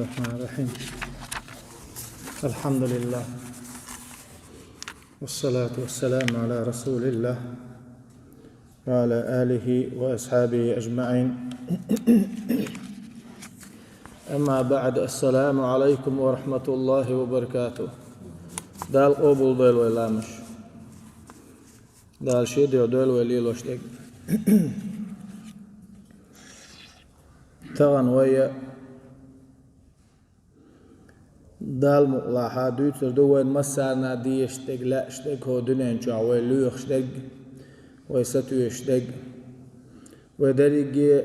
الرحمن الرحيم. الحمد لله والصلاة والسلام على رسول الله وعلى آله وأصحابه أجمعين. أما بعد، السلام عليكم ورحمة الله وبركاته. دال قبول دول ولامش دال شيدي دول وليلوش دق تغن ويا دال مقلاحا دوتر دوين مسارنا دي اشتق لا اشتق هو دنين جاوي لو اشتق ويستو اشتق ودريجي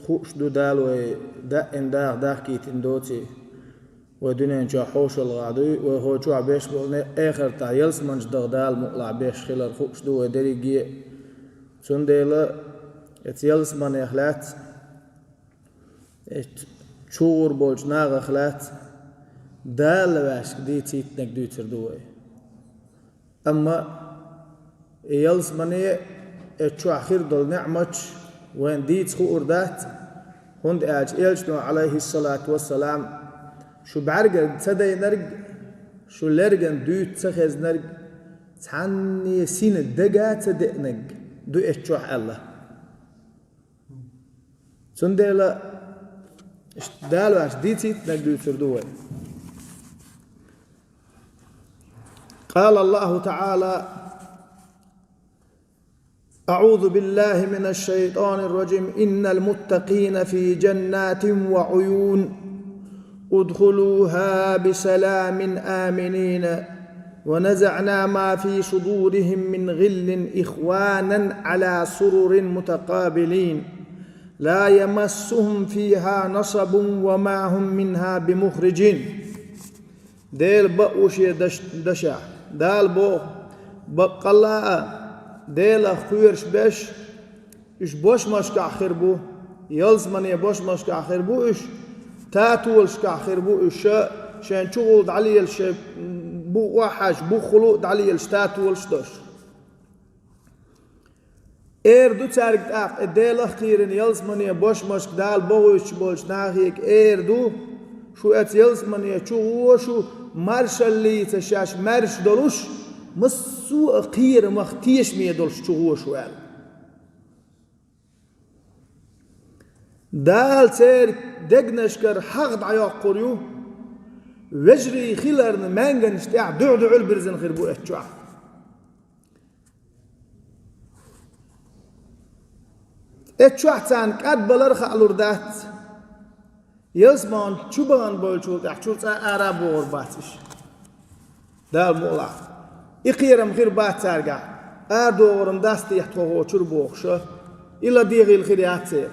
خوش دو دال ودائن داغ كيتن دوتي ودنين جا حوش الغادي وهو جوا بيش بولني اخر تا يلس منج دال مقلع بيش خلال خوش دو ودريجي سنديلا اتيلس من اخلات شور بولج ناغ اخلات دال باش دي تيتنك دوتر دوي. اما يلس مني اتشو اخير دول نعمتش وين ديت خو اردات هند اج ايلشنو عليه الصلاة والسلام شو بعرق تسدي نرق شو لرقن دوت تخز نرق تعني سين الدقا تدقنق دو اتشوح الله سنديلا دال باش دي تيتنك دوتر دوي. قال الله تعالى: أعوذ بالله من الشيطان الرجيم إن المتقين في جنات وعيون ادخلوها بسلام آمنين ونزعنا ما في صدورهم من غل إخوانا على سرر متقابلين لا يمسهم فيها نصب وما هم منها بمخرجين. ديل بقوشي دشع دال بو بقلا ديل خيرش بش اش بوش مشك اخر بو يلز مني بوش مشك اخر بو اش تاتولش كاخر بو اش شان شغل علي الش بو وحش بو خلود علي الش تاتولش دوش دو تارك اق ديل خيرن يلز مني بوش مشك دال بوش بوش ناهيك دو شو اتيلز مني شو مارشالي تشاش مارش دولش مسو اخير مختيش مي دولش شو شوال دال سير دقنشكر حقد عياق قريو وجري خيلرن مانجن اشتاع دعدع البرزن خير بو اتشوع اتشوع تان قد بلرخ الوردات يلسمان چوبان بولچول تحچول عرب غرباتش دال مولا اقيرم خير بات سارغا ادورم داستي يحتوه چور بوخشه الا ديغي الخيرات سير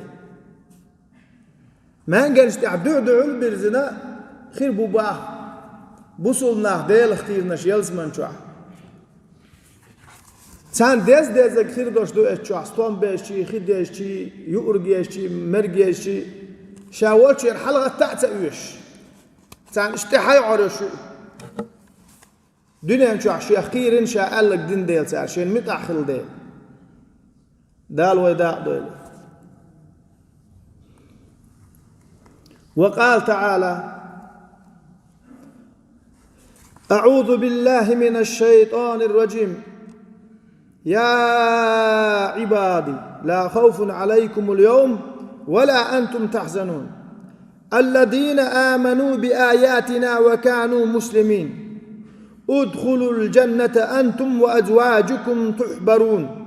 مانجنش تعدعدع البرزنا خير بوبا بوصلنا ديل اختيرنش يلسمان چوا سان دز خير دوش دو اتشوا ستون بشي خديشي يورغيشي مرغيشي شاولش الحلقة تعتقوش تان اشتحي عرشو دنيا نشو عشي أخير إن شاء الله دين ديل تعشين متأخل ديل دال ويداء ديل. وقال تعالى: أعوذ بالله من الشيطان الرجيم يا عبادي لا خوف عليكم اليوم ولا أنتم تحزنون الذين آمنوا بآياتنا وكانوا مسلمين ادخلوا الجنة أنتم وأزواجكم تحبرون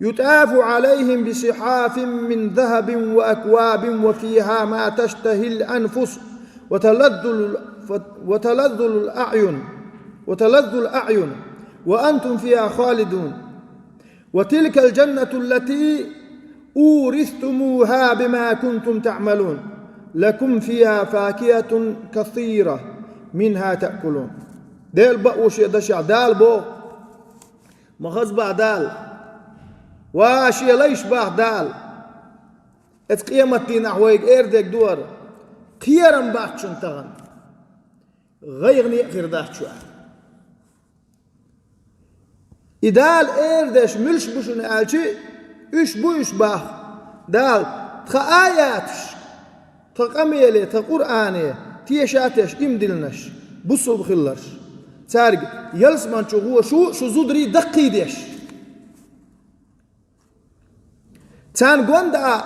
يطاف عليهم بصحاف من ذهب وأكواب وفيها ما تشتهي الأنفس وتلذ الأعين وأنتم فيها خالدون وتلك الجنة التي أورثتموها بما كنتم تعملون لكم فيها فاكهة كثيرة منها تأكلون. ديل بقوش يدشع دال بو مغزبع دال واشي ليش باع دال اتقيمت نحويك ايردك دور خيرا باعتشن تغن غيرني اخير داحتشوا إدال ايردش ملش بشن آلشي اش بو اش باع دال تخا آياتش تقميلي تقرآني تيشاتش إمدلنش بصوا بخلرش تارج يلسمان هو شو زودري دقي ديش تان قوندا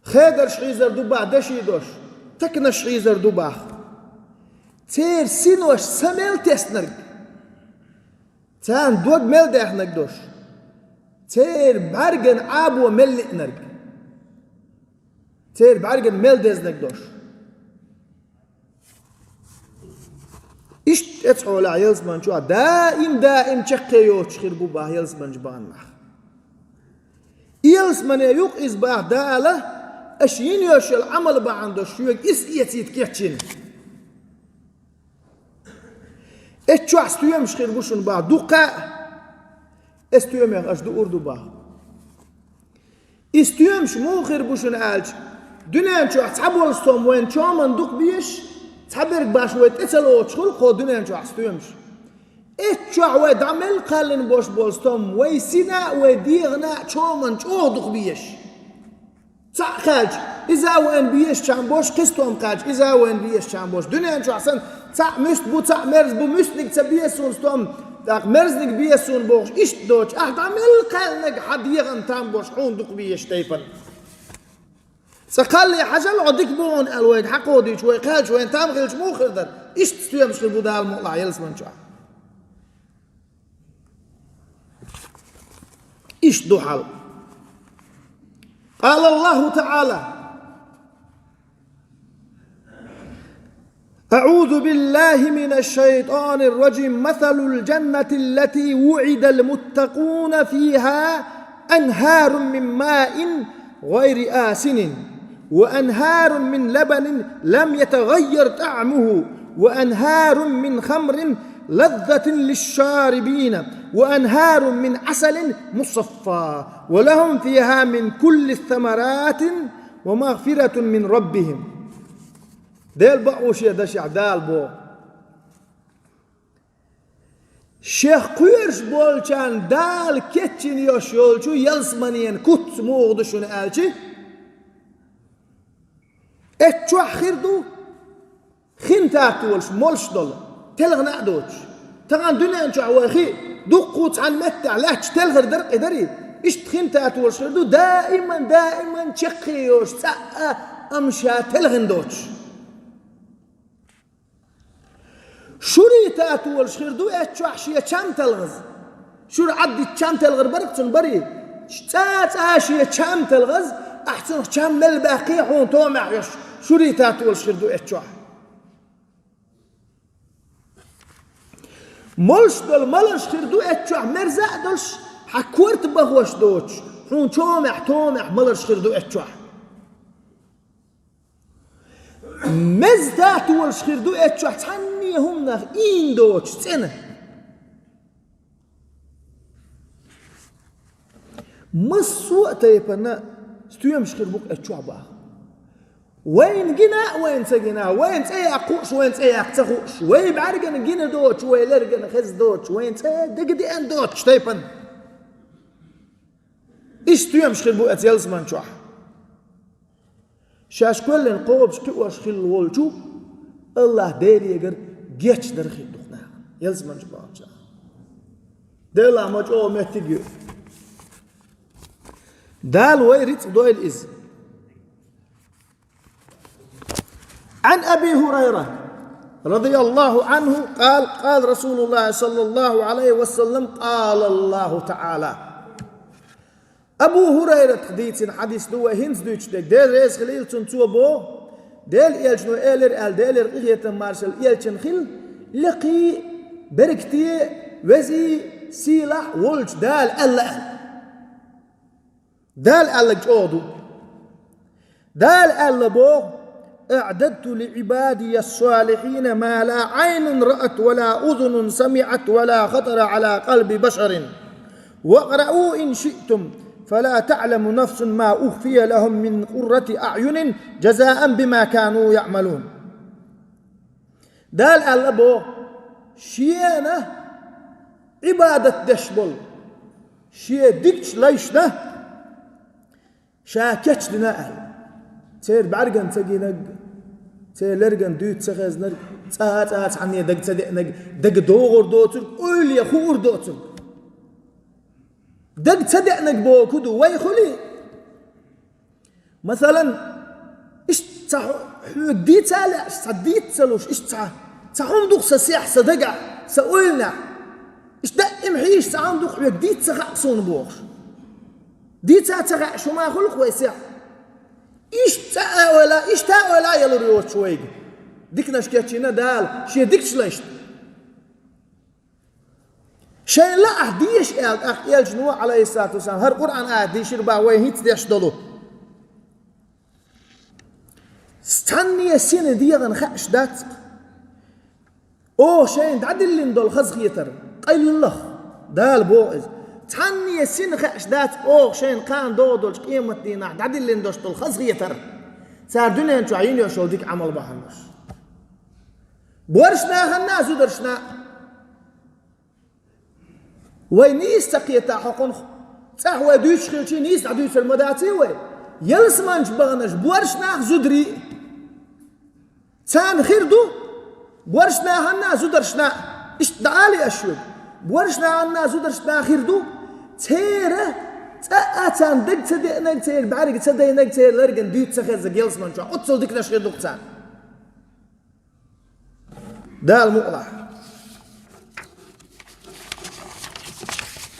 خيدر شعيزر دوبا دشي دوش تكنا شعيزر دوبا تير سينوش سميل تسنرج تان دوغ ميل ديحنك دوش تير بارجن عابو مل نرج تير بارجن ميل ديزنك دوش إشت اتحو لا يلزمان شو دائم شقيو تشخير بوبا يلزمان جبان مخ يلزمان يوق إزباه دالة أشين يوش العمل بعندو شوك إسئيتي تكيحشين اتشو عستويم شخير بوشن با دوقا استويم يغ أشدو أردو با استويم شمو خير بوشن آلج دنيان شو أتحبو الستوم وين شو من دوق بيش تحبرك باش ويت اتلو تشخل خودنا شو حستويمش اتشع ودعمل قالن بوش بولستوم ويسنا وديغنا شومن شو دخبيش صح خاج اذا وين بيش شام بوش قستوم خاج اذا وين بيش شام بوش دنيا شو احسن صح مست بو صح مرز بو مستنك تبيسون ستوم داك مرزنك بيسون بوش ايش دوش دعمل قالنك حديغن تام بوش حون دخبيش تيفن سقال لي حجل عدك بون الويد حقودي شوي قال شوي انت مغلش مو خردر ايش تستوي مش البودا المطلع يلس من شو ايش دوحل قال الله تعالى أعوذ بالله من الشيطان الرجيم مثل الجنة التي وعد المتقون فيها أنهار من ماء غير آسن وأنهار من لبن لم يتغير طعمه وأنهار من خمر لذة للشاربين وأنهار من عسل مصفى ولهم فيها من كل الثمرات ومغفرة من ربهم ديل بقوش يدشع دال بو شيخ قيرش بولشان دال كتشن يوشيولشو يلسمانين كت موغدشون آلشي اتشو خيردو خنتاتولش مولش دول تلغنا دوش تغان دنيا انشو عواخي دقوت عن متع لاش تلغر درق دري ايش تخنتاتولش خيردو دائما تشقيوش ساء امشا تلغن دوش شوريتات والشخيردو اتشو عشية كم تلغز شور عدي كم تلغر برقتن بري شتات عشية كم تلغز احسن كم ملباقي حون تومع يش شوريتات والشخيردو اتشو ملش دول ملش خيردو اتشو مرزا دولش حكورت بغوش دوش حون تومع ملش خيردو اتشو مزدات والشخيردو اتشو تعني هم نخ إين دوش سنة مصوء تيبنا ستويم شخير بوك اتشو عبا وين جنا وين سجنا وين سي أقوش وين سي أقتخوش وين بعرجنا جنا دوش وين لرجنا خز دوش وين سي دقدي أن دوش تيبن إيش ستويم شخير بوك أتيلس من شوح شاش كلن قوبش كواش خيل والجو الله ديري يقر جيتش درخي دخنا يلزم نجبان شا ديلا مجو مهتجو دال ويريت دويل إز عن أبي هريرة رضي الله عنه قال رسول الله صلى الله عليه وسلم قال الله تعالى أبو هريرة حديث حديث دوا هنز دوش دك ديل رئيس خليل تنتو بو ديل إيلشنو إيلر ديلر إغية مارشل إيلشن خل لقي بركتي وزي سيلح ولج دال ألا جودو دال ألا بو أعددت لعبادي الصالحين ما لا عين رأت ولا أذن سمعت ولا خطر على قلب بشر واقرأوا إن شئتم فلا تعلم نفس ما أخفي لهم من قرة أعين جزاء بما كانوا يعملون دال ألبو شيئنا عبادة دشبل شيء ديكش ليشنا شاكتش لنا أهل تير بعرقن تقينق تيلرجن دوت سخز نر تات عني دق دوغر دوتر أول يخور دوتر دق تصدقنك بوكدو ويخلي مثلا إيش تصح ديت سالع صديت سلوش إيش تصح تصحون دوخ سسيح صدقع سأقولنا إيش دقم حيش تصحون دوخ ديت سخع صون بوخ ديت سخع شو ما خلق ويسيح إيش تا ولا يلوريوت شوي ديك نشكتشينا دال شي ديكش ليش شيء لا أحديش أخ شنو عليه الصلاة والسلام هر قرآن أحديش ربع ويهيت ديش دلو استني السنة دي غنخش دات أوه شيء تعدل لين دول خز خيتر قيل الله دال بوئز تعني السنة خش دات أوه شيء كان دول قيمة دينا تعدل لين دوش دول خز خيتر صار دنيا انتو عيني وشو ديك عمل بحنش بورشنا الناس ودرشنا وينيس تقيتا حقن تحوى دوش خيلتي نيس عدوش في المداتي وي يلسمانش بغنش بورشنا زدري تان خيردو بورشنا الناس ودرشنا اش دعالي اشيو بورشنا الناس ودرشنا خيردو تيره تان دق تدينك تير بعرق تدينك تير لرجن ديت سخز جيلسمان شو اتصل ديك نشخير دوقتان ده المقلع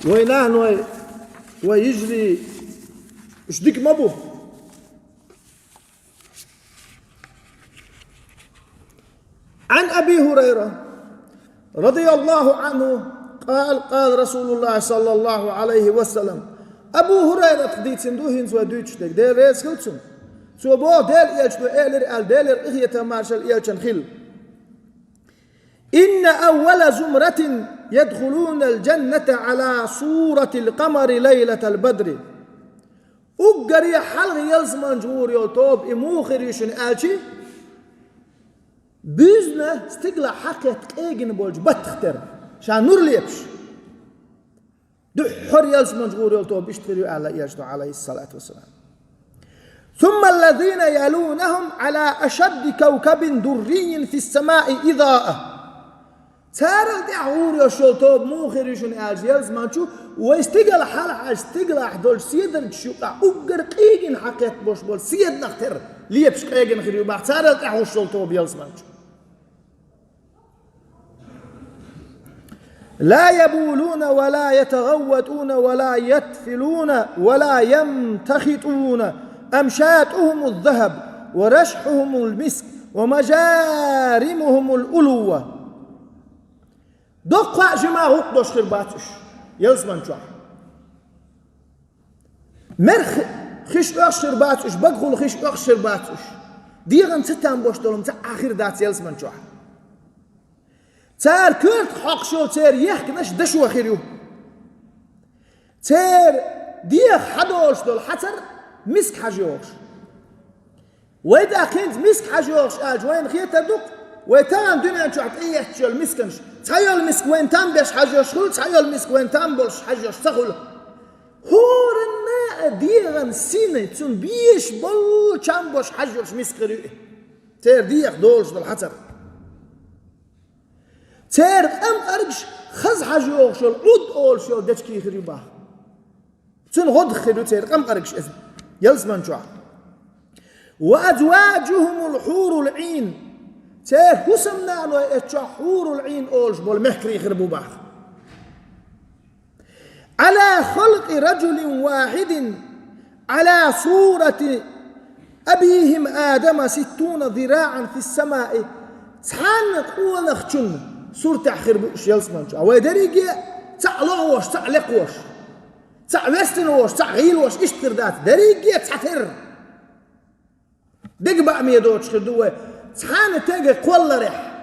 وينان ويجري اش ديك مبو عن أبي هريرة رضي الله عنه قال رسول الله صلى الله عليه وسلم أبو هريرة قديت سندوهن سوى دوتشتك دير ريس خلصم سوى بو ديل إيالشتو إيلر آل ديلر إخية مارشال إيالشن خل إن أول زمرة يدخلون الجنة على صورة القمر ليلة البدر أقري حلغ يلزمان جور يوتوب إموخر يشن آلشي بيزنا استقلع حقيت إيجن بولج بتختر شان نور ليبش دحر يلزمان جور يوتوب اشتريوا على يجدو عليه الصلاة والسلام ثم الذين يلونهم على أشد كوكب دري في السماء إضاءة تارل دعور يشوتوب موخر يشون آجيال زمانشو ويستقل حالح استقل دول سيدر تشوقع أقر قيقن حقيت بوش بول سيد نختر ليبش قيقن خريو باق تارل دعور شوتوب يال زمانشو لا يبولون ولا يتغوتون ولا يتفلون ولا يمتخطون أمشاتهم الذهب ورشحهم المسك ومجارمهم الألوة دقع جماعة دوش خرباتش يلزمان شوح مرخ خش أخ شرباتش بقول خش أخ شرباتش ديغن ستان بوش دولم تا آخر دات يلزمان شوح تار كرت حق شو تار يحكنش دشو خيريو تار ديغ حدوش دول حتر مسك حجوش وإذا كنت مسك حجوش آج وين خيتا دق ويتان دنيا شو عطيه تشيل المسكنش تحيل المسك وين تنبش حجوش خل تحيل المسك وين تنبش حجوش تخل هور النا ديغن سينة تون بيش بل تنبش حجوش مسك ريء تير ديغ دولش بالحتر تير أم أرجش خز حجوش العود أول شو دتكي خريبا تون غد خيرو تير أم أرجش إذن يلزمان شو وأزواجهم الحور العين تير حسمنا أنه حور العين أولش بول محكري خربو باخ على خلق رجل واحد على صورة أبيهم آدم 60 ذراعا في السماء تحان قوة نختشن صورة خربوش يلسمان شو ويدريجي تعلوش تعلقوش تعوستنوش تعغيلوش إشتر دات دريجي تعتر دق بقى ميدوش خردوه تحان تاقي قول ريح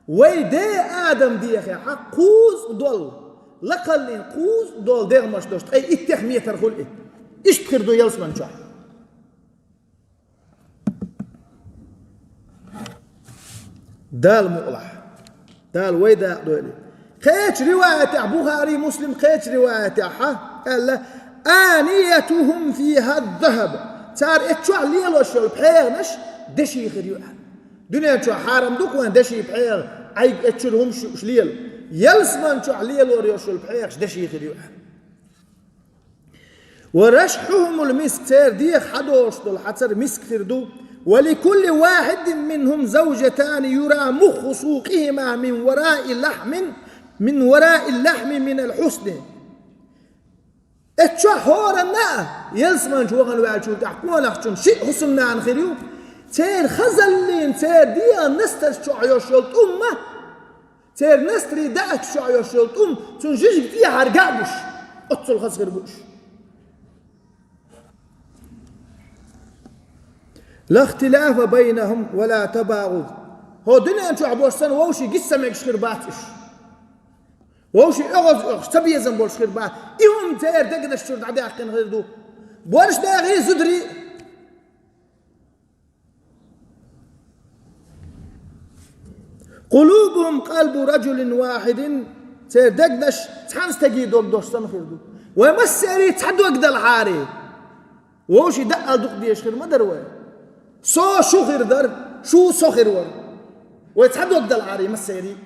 ويدي آدم دي أخي قوز دول لقلين قوز دول ديغ مش دوشت أي اتحمية ترخول إيه إيش تخردو يلسمان شو دال مقلع دال ويدا دولي خيش رواية بخاري مسلم خيش رواية قال له آنيتهم فيها الذهب صار اتشوع ليلو شو بحيرنش دشي خريو دنيا شو حرام دوك وين دشي بحير عيق اتشلهم شليل يلسمن شو عليل وريوشل بحير دشي خليو ورشحهم المسك تير ديخ حدوش دول حتر مسك تردو ولكل واحد منهم زوجتان يرى مخ سوقهما من وراء اللحم من الحسن اتشحور النا يلسمن شو غنوا على شو تحكون لحشون شيء حسننا عن خيريو تير خزلين تير ديا نستر شو عيوشلت أمه تير نستري دعك شو عيوشلت تنجيج فيها هرقابش اتصل خسر بوش لا اختلاف بينهم ولا تباغض هو دنيا انتو عبوش سنة ووشي قصة ميك شخرباتش ووشي اغز تبيه زنبول شخربات ايهم تير دقنا الشرد عدي احقين غير دو بوارش دا غير زدري قلوبهم قلب رجل واحد تير دقنش تحانس تقي دوك دوش سنة خير دو ومسيري تحدو اقدال عاري ووشي دقل دوك ديش خير ما دروي سو شو غير در شو سو غير ور ويتحدوا قد العاري مسيري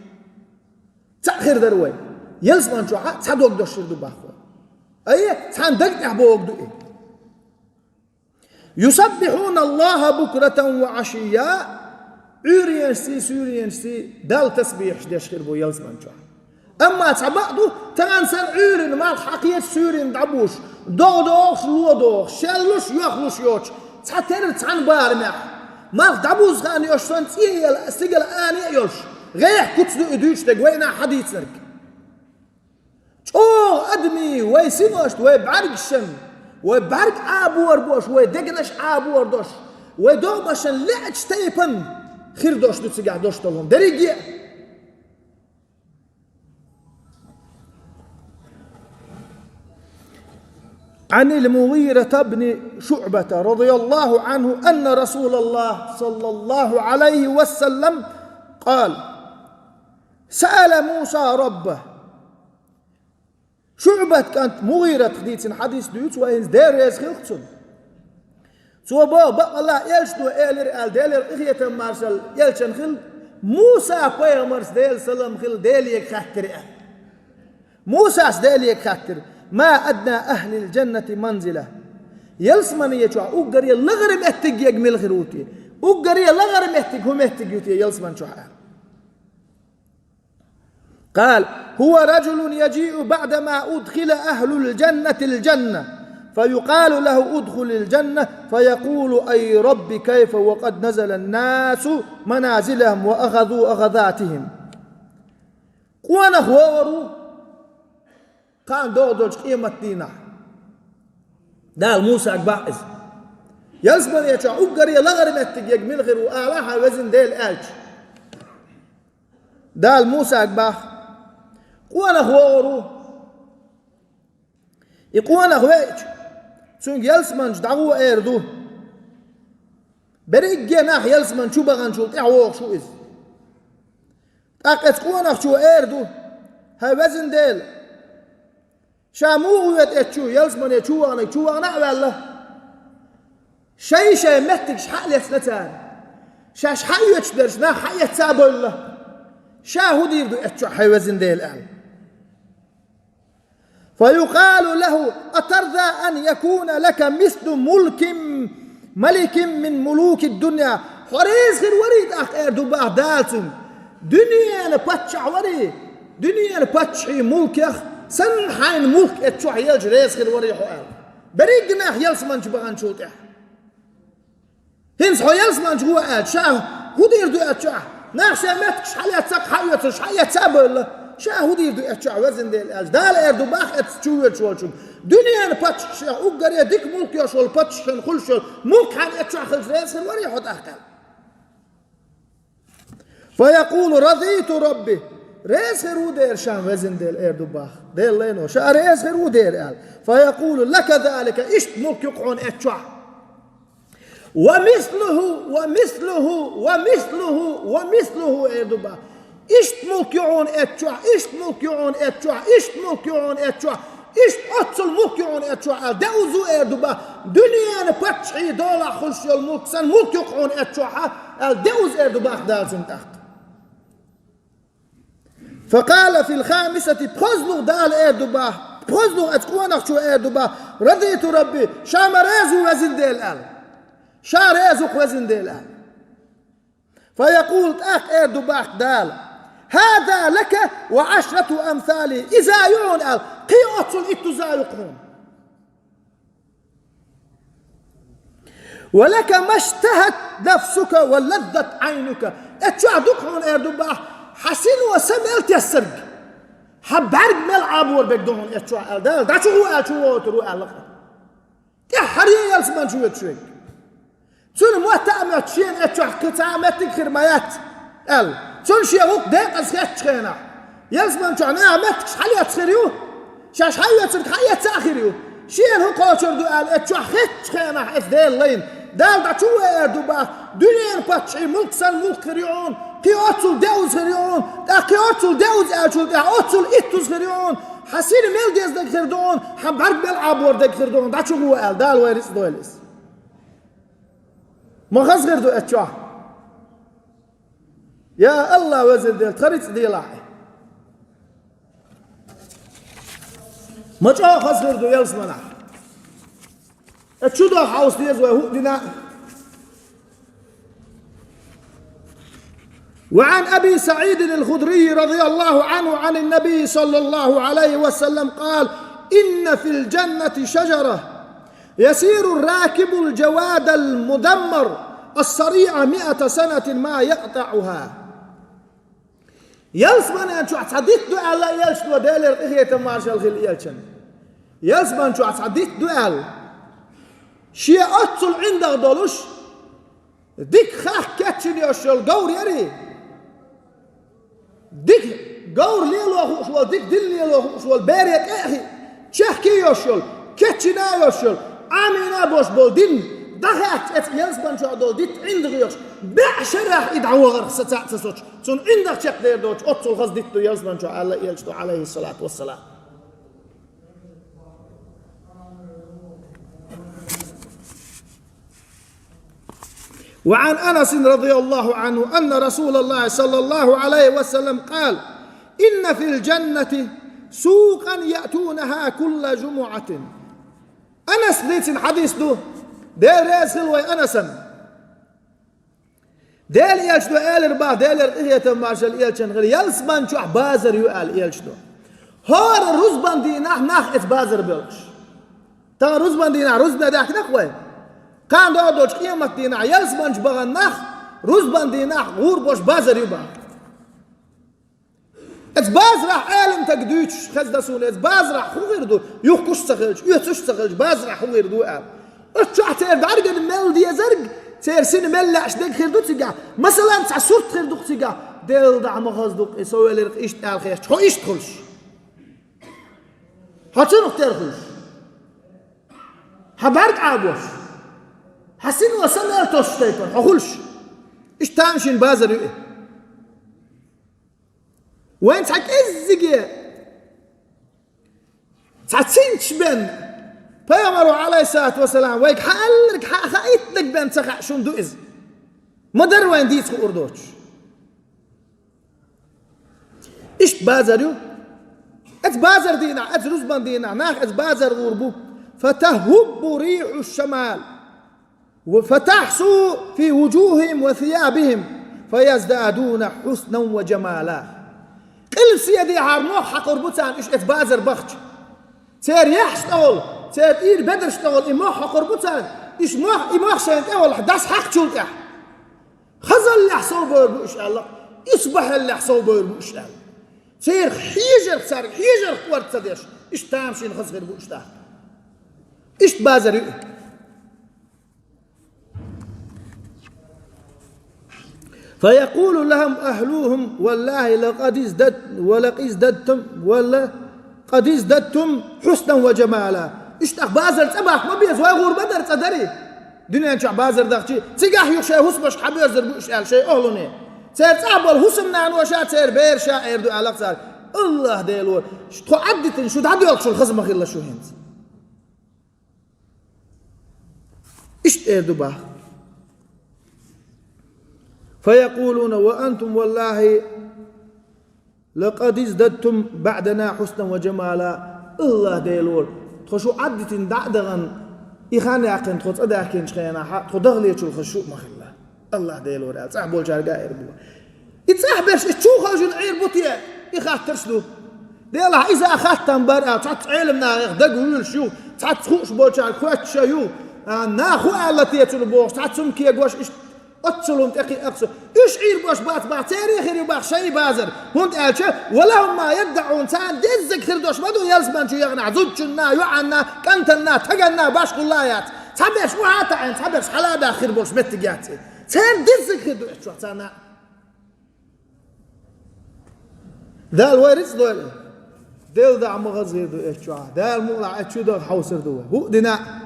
تأخير در وين يلزم شو تحدوا قد الشردو باخو أيه تحن دق أحبوا قدو إيه يسبحون الله بكرة وعشيا عريانسي سوريانسي دال تسبيح شديش خير بو يلزم شو أما تعبقدو تنسى عيرن مال حقيقة سوريان دعبوش دوخ لو دوخ شلوش يخلوش يوش تحتر تحن بارمع ما دعبوز غاني يوش سنتي سجل آني يوش غيح كتلو إدوش تقوينا حديث نرك أوه أدمي ويسينوش ويبعرق الشم ويبعرق عابور بوش ويدقنش عابور دوش ويدوبشن لعج تيبن خير دوش دو تسيقع دوش طلهم دريقيا عن المغيرة بن شعبة رضي الله عنه أن رسول الله صلى الله عليه وسلم قال سأل موسى ربه شعبة كانت مغيرة حديث ديوت وإنز دير يسخيقتن سوى بابا الله يلشتو إيلر آل ديلر إخية مارسل يلشن خل موسى قوي مرس ديل سلام خل ديليك خاكر موسى ديليك خاكر ما أدنى أهل الجنة منزلة يلسمن يجوا أقري لغر مهتج يجمل خروتي أقري لغر مهتج هم مهتج يوتي يلسمن شو قال هو رجل يجيء بعدما أدخل أهل الجنة الجنة فيقال له أدخل الجنة فيقول أي رب كيف وقد نزل الناس منازلهم وأخذوا أخذاتهم وانا هورو كان دودوش قيمة دينا دال موسى أكبائز يلسمن يجا أقري لغر مهتج يجمل خير وآلاها وزن ديل آلج دال موسى أكباه قوانا هورو يقوانا هويج سونج يلسمن دعوه ايردو بريق جناح يلسمن شو بغان شو تعوه شو إز أقت قوانا شو ايردو هاي وزن ديل شاموه يتشو يلسمن يشو وانا والله شيء مهتك شحق لسنتان شاش حي يتشدرش نا حي يتسابه الله شاهد يردو يتشو حي وزن ديل آل فيقال له أترضى أن يكون لك مثل ملك من ملوك الدنيا حريز غير وريد أخ إردو بأهدالتم دنيا نبتشع وري دنيا نبتشعي ملك أخ سن حين ملك اتشوح يلج ريز غير وري حوال بريقنا يلسمان جبغان شوتح هنس حو يلسمان جوا آل شاه هدو يردو اتشوح ناخ شامتك شحال يتساق حيوة شحال يتسابه الله شاهد يردو اتشع وزن ديل اج دال اردو باخ اتشوي شوالشم دنيا نباتش اوغر يديك ملك يشول باتش خلشول ملك عن اتشع خلجريس وري يحط احكام فيقول رضيت ربي ريس غير ودير شان وزن ديل اردو باخ ديل لينو شا ريس غير ودير قال فيقول لك ذلك اشت ملك يقعون اتشع ومثله اردو باخ إشت ملك يعون اتشوع إشت ملك يعون اتشوع إشت أتصل ملك يعون اتشوع دعوزو اردو با دنيا نبتشعي دولا خلش الملك سن ملك يقعون اتشوع الدوز إردباح دال سنتاخ. فقال في الخامسة بخزلو دال إردباح بخزلو أتكونك شو إردباح رضيت ربي شامريزو وزن ديل آل شاريزو وزن ديل آل. فيقول أخ إردباح دال هذا لك وعشرة أمثاله إذا يعون آل قيوتل إتزايقون ولك ما اشتهت نفسك ولذت عينك. اتشعدوكون إردباح حسين وسملت يسرق حبارك ملعب وربكدون اتشع دال دا شو هو شو ترو الله يا حريه يلسمان شو تشوي شنو مو تعمل شيء اتشع كتعمل تكثر مايات ال شنو شيء هو دقيق اسكت خينا يلسمان شو انا عملت شحال تخريو شاش حي تخري تاخريو شيء هو قاتل دو ال اتشع خت خينا افدال لين دال دا شو إردباح دنيا باتشي ملك سن ملك خريون قيوتل داوز خريون قيوتل داوز أشول قيوتل إتوز خريون حسين ميل ديز دك خردون حبارك ملعب وردك خردون دا شو هو قال دال ويرس دويلس ما خز غير دو اتشوا يا الله وزن ديل تخريج ديلاح ما جاء خز غير دو يلس منع اتشو دو حاوس ديز وهو دينا. وعن أبي سعيد الخدري رضي الله عنه عن النبي صلى الله عليه وسلم قال إن في الجنة شجرة يسير الراكب الجواد المدمر السريع 100 سنة ما يقطعها. يلسمان أنشو عصديت دعال لا يلشدو دالر إخية مارشال خل يلشن يلسمان أنشو عصديت دعال شيء أتصل عندك دولوش ديك خاخ كاتشن يوشل قور يري ديك قور ليلو شو ديك دل ليلو شو الباريك اخي تشكي يوشل كاتشنا يوشل امينا بوش بولدين دخلت ات يلسبان شو دول ديت عندك يوش بعشرة يدعوا غير ستاع تسوتش سون عندك تشك دير دوتش اتصل غز ديتو يلسبان شو الله يلشتو عليه الصلاة والسلام. وعن أنس رضي الله عنه أن رسول الله صلى الله عليه وسلم قال إن في الجنة سوقا يأتونها كل جمعة. أنس ديت حديث دو دير يسخل وي أنسا دير يلشدو آل رباه دير إغية مارشال إيلشن غير يلسبان شو بازر يؤال إيلشدو هار رزبان دينا ناخ إتبازر بيلش تا رزبان دينا رزبان داك نخوي كان دو دوش قيمة دينا يلسبان جبغان ناخ رزبان دينا غور بوش بازر يبا إتبازرح آلم تقدوش خزدسون إتبازرح خوغير دو يوخكوش سخلش يوتوش سخلش بازرح خوغير دو آل اتشو تير دارجن المال دي زرق تير سين ملاش ديك خير دوت سيجا مثلا تاع صورت خير دوت سيجا ديل دع مغاز دوك يسوي لي ايش تاع الخير شو ايش تخلش هاتشنو ترخش حبارك عابوش حسين وصلنا لتوشتيكون حخلش ايش تامشين بازر وين تحك ازجي تاتسينش بن فيامروا عليه الصلاة والسلام ويك حقلك حقيت لك بين سخع شون دو إز مدر وين ديت خو أردوش إيش بازريو إت بازر دينا إت رزبان دينا ناخ إت بازر غربو فتهب ريح الشمال فتحسو في وجوههم وثيابهم فيزدادون حسنا وجمالا قلب سيدي عارموح حق ربوتان إيش إت بازر بختش سير يحشتغل سير إير بدر اشتغل إماح قربوتان إيش إماح شانت أول داس حق شولت أح خزل اللي حصو بيربو إش الله يصبح اللي حصو بيربو إش الله سير حيجر قوارت سديش إش تامشين خز غير بو إش تاه إش بازر فيقول لهم أهلوهم والله قد ازددتم حسنا وجمالا اشتاق بازر تباك ما بيز واي غور بدر تدري دنيا نشع بازر داخشي تيجاه يخشى حسبش حبير زربوش قال شيء اهلوني سير تعبل حسن نان وشا سير بير شاعر دو علاق صار الله ديلو شو عدت شو تعدي وقت شو الخزمه خير شو هند ايش اردو با فيقولون وأنتم والله لقد ازددتم بعدنا حسنا وجمالا. الله ديلور تخشو عدت دعدغن إخان يقين تخص أداكين شخينا تخدغلي تشو الخشو مخلا. الله ديلور قال صح بول شارقا إربوا يتصح بيش تشو خرجوا عير بوتيه يخاط ترسلو ديلا إذا أخذتم برا تعت علمنا يخدق ويل شو تعت خوش بول شارق خوات شيو ناخو على تيتل بوش تعت سمكي يقواش أتصلهم تأخي أقصى إيش عير باش بات تاريخ يباخ شيء بازر هونت قالش ولهم ما يدعون سان دزك خردوش ما دون يلزمان شو يغنى زوجنا يعنا كنتنا تجنا باش كلايات تحبش وعاتا عين تحبش حلابة خير باش متجاتي سان دزك خردوش شو تانا ذا الوارث دول ديل ذا مغزير دو إيش ذا المولع إيش دو حوسر دو هو دنا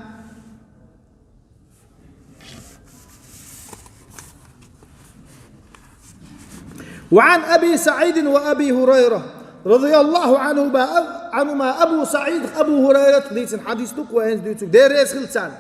وعن أبي سعيد وأبي هريرة رضي الله عنهما أبو سعيد أبو هريرة ليس حديث دك وين ديتك دير يسخلتان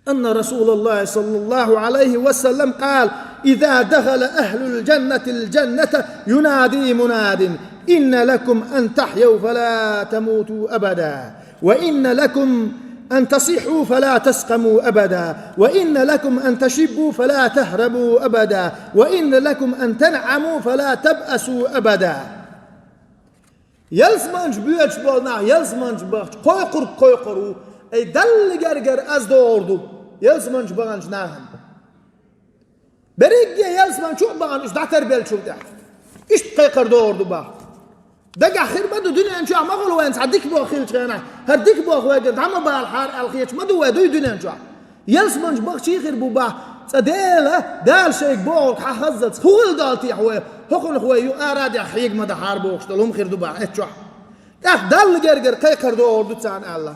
أن رسول الله صلى الله عليه وسلم قال إذا دخل أهل الجنة ينادي مناد إن لكم أن تحيوا فلا تموتوا أبدا وإن لكم أن تصيحوا فلا تسقموا أبدا وإن لكم أن تشبوا فلا تهربوا أبدا وإن لكم أن تنعموا فلا تبأسوا أبدا يلزمنج بيوش بولنا يلزمنج باش قويقرو أي دل جرجر أزدوردو يلزمنج بانج ناهم بريق يلزمنج شو بانج إيش دعتر بيل شو ده إيش قيقر دوردو باه دقع خير بدو دنيا نشوع ما قولوا وين صدق بو خير شينا هديك بو واجد عم بالحار الخيش ما دو دنيا نشوع يلزمنج باخ شي خير بو با صديله دال شيك بو حخزت هو دالتي حوي هكون خوي يو اراد يحيق ما دحار بو خشتلهم خير دو با اتشوع دال جرجر قيقر دو تسان الله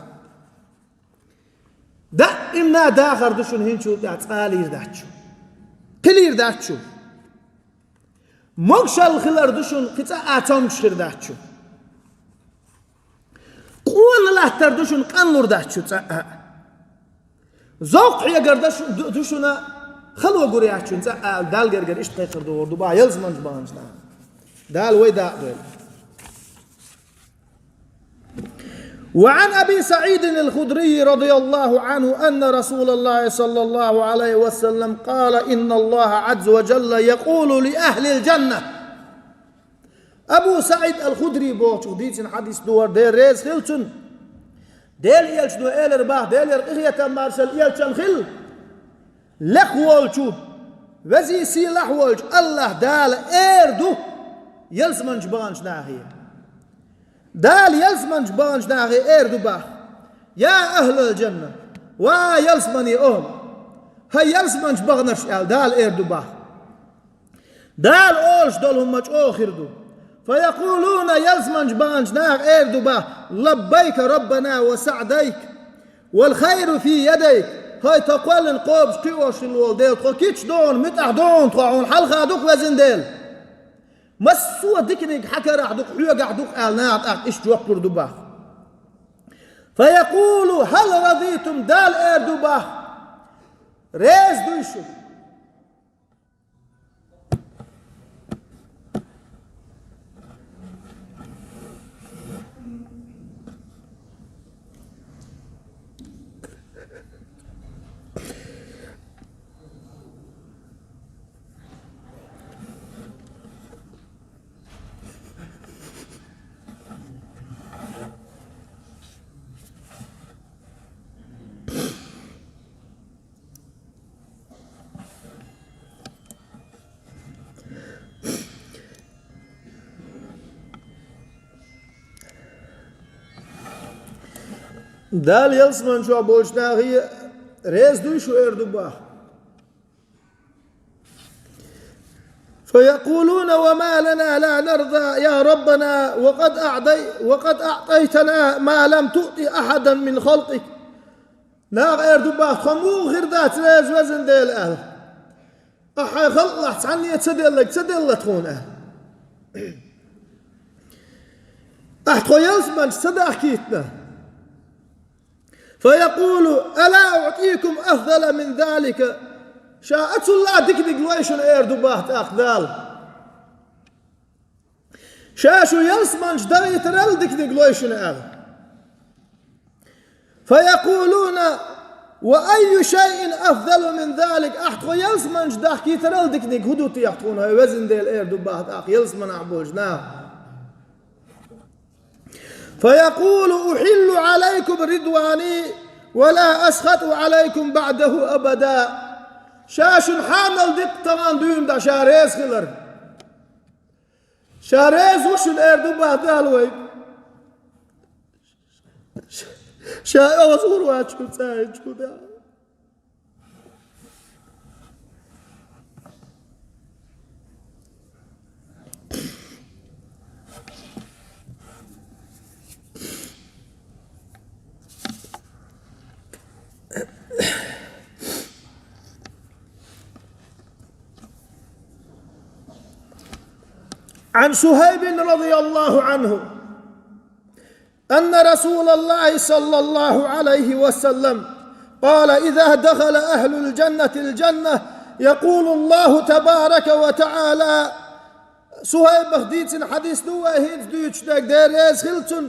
دا إمنا داخر دشون هنشو تالير داتشو كلير داتشو مغشل خلر دشون قطع آتام شخير داتشو قوان لحتر دشون قنور داتشو زوق يقر دشون خلوة قرياتشو دال قرقر إشت قيقر دور دبا يلزمنج بانجنا دال ويدا دول وعن أبي سعيد الخدري رضي الله عنه أن رسول الله صلى الله عليه وسلم قال إن الله عز وجل يقول لأهل الجنة أبو سعيد الخدري بوشو ديتن حديث دور دير ريز خلتن ديل يلش دو إيلر باه ديل يرقية مارسل يلشن خل لخوالشو وزي سي لخوالش الله دال إيردو يلسمنج بانش ناهيه دال يلزمنج بانج ناغي ايردو با يا أهل الجنة ويلزمني أهم هاي يلزمنج بغنش دال ايردو با دال أولش دولهم مج آخردو فيقولون يلزمنج بانج ناغ ايردو با لبيك ربنا وسعديك والخير في يديك هاي تقوالن قوبش كيوش الوالديل تقول كيتش دون متح دون تقعون حلقة دوك وزن ديل مسوا دكنيك حكر عدوك حيوق عدوك آلنات إيش جواب بردوبا فيقولوا هل رضيتم دال إردوبا ريز دويشو دال يلسمن شو بوشنا هي ريز دويشو إردوبا فيقولون وما لنا لا نرضى يا ربنا وقد أعطيتنا ما لم تؤتي أحدا من خلقك ناغ إردوبا خمو غير ذات ريز وزن ديل أهل أحي خلق عني تسدل تخون أهل أحكو يلسمن صداقيتنا فيقول ألا أعطيكم أفضل من ذلك شاءت الله دكدك لويشن ايردو باهت اخدال شاشو يلسمنش دغي ترل دكدك لويشن ال فيقولون وأي شيء أفضل من ذلك أحتو يلسمنش داخكي ترل دكدك هدوتي يحتون هاي وزن ديل ايردو باهت اخ يلسمن عبوش نعم فيقول أحل عليكم رضواني ولا أسخط عليكم بعده أبدا شاش حامل دق طمان دوم دا شاريز خلر شاريز وش الأردو بهدالوي شا أوزور واتشو تسايد شو دا عن سهيب رضي الله عنه أن رسول الله صلى الله عليه وسلم قال إذا دخل أهل الجنة الجنة يقول الله تبارك وتعالى سهيب بخديت حديث نواهيد دوش داك دير يزخلتن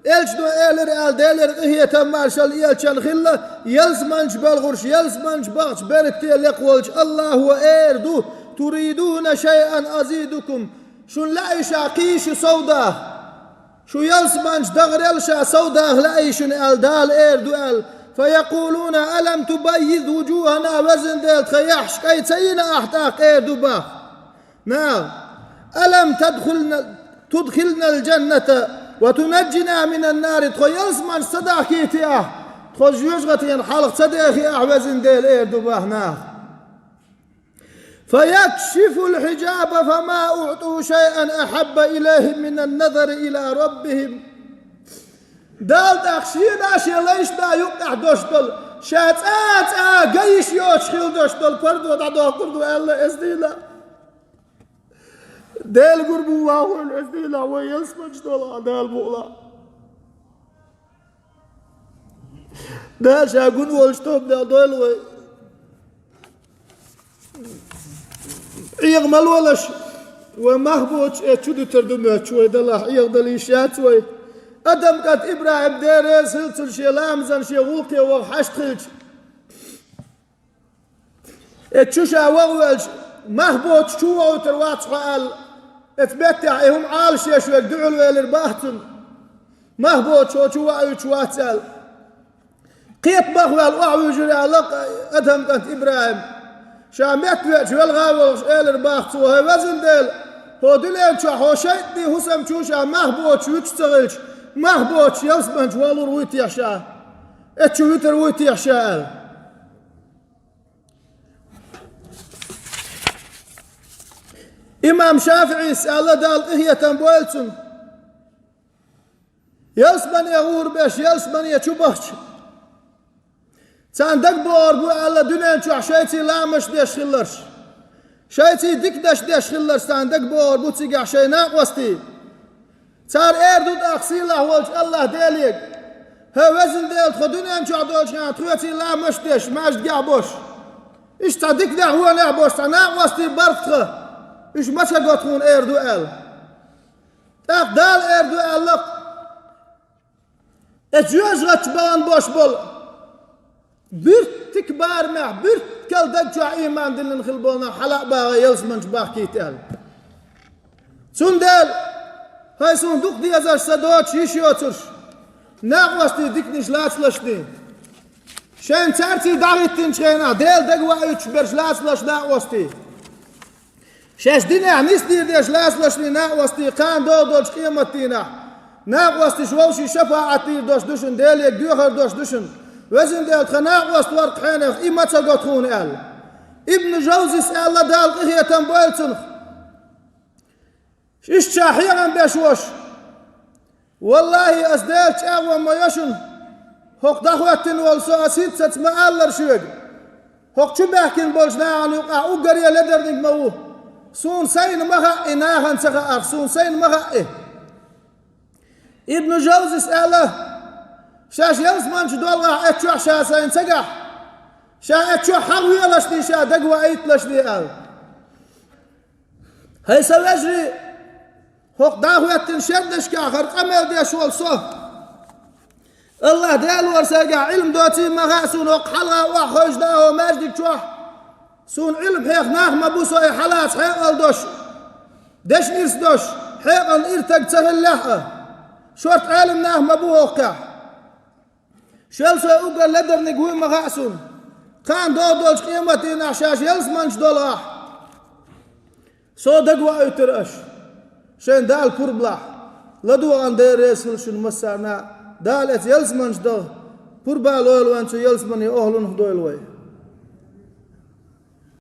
إلش دو إلر آل ديلر إهي تمارشال إلشان خلة يلزمنش بالغرش يلزمنش بغش بيرتيل يقولش الله وإيردو تريدون شيئا أزيدكم شو لا شاقيش سوداه شو يلسمنش دغرلشا سوداه لايش الدال ايردو ال فيقولون ألم تبيض وجوهنا وزن ديل تخيحش كي تسينا احتاق ايردو باه نعم ألم تدخلنا الجنة وتنجنا من النار تخو يلسمنش صداح كيتي تخو جيوشغتين حلق صداخي وزن ديل ايردو باه نعم فيكشف الحجاب فما أعطوا شيئا أحب إليهم من النظر إلى ربهم دال تخشين أشي ليش دا يقع دوشتل شات قيش يوشخيل دوشتل فردو تعدو قردو ألا إزديلا دال قربو واهو إزديلا ويلسمج دولا دال بولا دال شاقون والشتوب دال دول عيغ ملولش ومهبوش اتشدو تردمه شوي دلاح عيغ دليشات شوي أدم قد إبراهيم ديريز هلتل شي لامزن شي غوكي وحشت خلش اتشوشا وغوالش مهبوش شو تروات حقال اتبتع ايهم عالش يشوك دعو الويلر باهتن مهبوش شو واتسال قيت مغوال وعوي جري علق أدم قد إبراهيم شامت وجه والغاول إلر باخت وهي وزن ديل هو دلين شو هو شيء هو سم شوشا مهبوط شو تشتغلش مهبوط يلسمنج والور ويتي عشاء اتشو ويتر ويتي عشاء إمام شافعي سأل دال إهي تنبويلتن يلسمن يغور بيش يلسمن يشبهش ساندك بور بو على دنيا شو عشيتي لا مش ديش خلرش شيتي دكدش ديش خلرش ساندك بور بو تيجي عشي ناقوستي صار ايردود اخسي الله ولج الله ديليك ها وزن ديل خو دنيا شو عدولش كان تروتي لا مش ديش ماش دقع بوش ايش تعدك ده هو ناقوست ناقوستي برفخه ايش مشى قطون ايردو ال تقدال ايردو ال لق اتجوز غتبان بوش بول برت كبار مع برت كل دجع إيمان دلنا خلبونا حلق باغي يلسمنش باخ كيتال سندال هاي صندوق دي ازاش صدوت يشيوترش ناقوستي ديكنيش لاشلشني شين تارتي داغيتين شينا ديل دقوا يتشبرش لاشلش ناقوستي شاش دينا نسدي ديش لاشلشني ناقوستي قان دودوش قيمتينا ناقوستي شووشي شفاعتي دوش دوشن ديل يك دوخر دوش دوشن وزن ديال خناق وسط ورق حينخ إما تقطخون قال ابن جوزي سأل دال قهية تنبويلتن إيش شاحيا بيشوش والله أسدالش أغوى ما يشن هوك دخوتن والسو أسيد ستما ألر شوك هوك شو بيحكين بولجنا عن يقع أقريا لدرنك موه سون سين مغا إناهن سغا أخ سون سين مغا ابن جوزي سأله شاش يلسمان شدول غا اتشوح شاسين سقح شاءت شو حوي لشني شا دقوا ايت لشني ال هي سوجري هوق داهو يتنشدش كاخر قمل دي شوال صف الله ديال ورساقا علم دوتي مغاسون وق حلقة وخوش داهو ماجدك شوح سون علم حيق ناخ مبوسو اي حالات حيق الدوش دش نيرس دوش حيق الارتق تهل لحقه شورت عالم ناخ مبوه وقع شلسو اقل لدر نقوي مغاسون كان دولش قيمتي نحشاش يلس منش دولغاح سو دقوا ايترش شين دال پربلاح لدو ان دير يسل شن مسانا دالت يلس منش دو پربال اويل وانشو يلس مني اوهلون هدويل وي